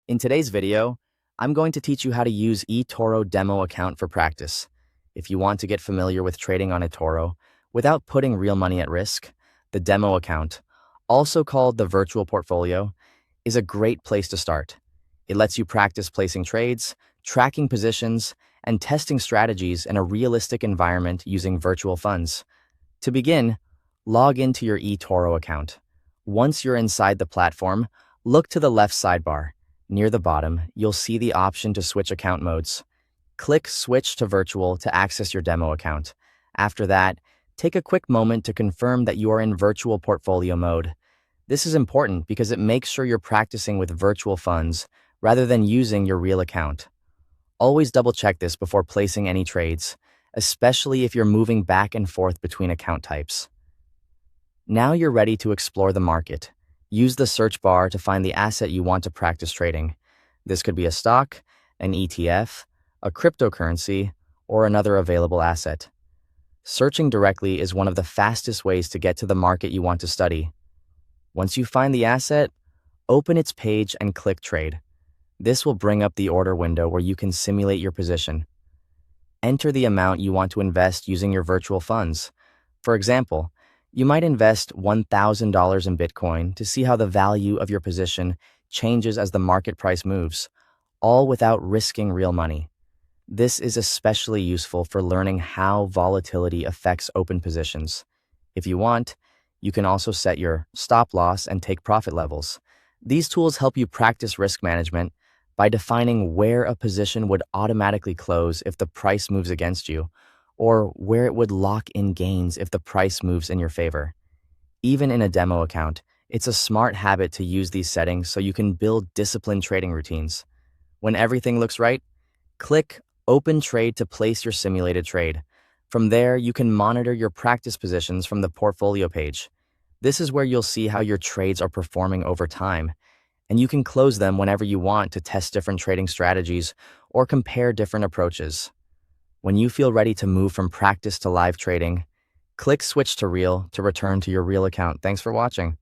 In today's video, I'm going to teach you how to use eToro demo account for practice. If you want to get familiar with trading on eToro without putting real money at risk, the demo account, also called the virtual portfolio, is a great place to start. It lets you practice placing trades, tracking positions, and testing strategies in a realistic environment using virtual funds. To begin, log into your eToro account. Once you're inside the platform, look to the left sidebar. Near the bottom, you'll see the option to switch account modes. Click Switch to Virtual to access your demo account. After that, take a quick moment to confirm that you are in virtual portfolio mode. This is important because it makes sure you're practicing with virtual funds rather than using your real account. Always double-check this before placing any trades, especially if you're moving back and forth between account types. Now you're ready to explore the market. Use the search bar to find the asset you want to practice trading. This could be a stock, an ETF, a cryptocurrency, or another available asset. Searching directly is one of the fastest ways to get to the market you want to study. Once you find the asset, open its page and click Trade. This will bring up the order window where you can simulate your position. Enter the amount you want to invest using your virtual funds. For example, you might invest $1,000 in Bitcoin to see how the value of your position changes as the market price moves, all without risking real money. This is especially useful for learning how volatility affects open positions. If you want, you can also set your stop loss and take profit levels. These tools help you practice risk management by defining where a position would automatically close if the price moves against you, or where it would lock in gains if the price moves in your favor. Even in a demo account, it's a smart habit to use these settings so you can build disciplined trading routines. When everything looks right, click Open Trade to place your simulated trade. From there, you can monitor your practice positions from the portfolio page. This is where you'll see how your trades are performing over time, and you can close them whenever you want to test different trading strategies or compare different approaches. When you feel ready to move from practice to live trading, click Switch to Real to return to your real account. Thanks for watching.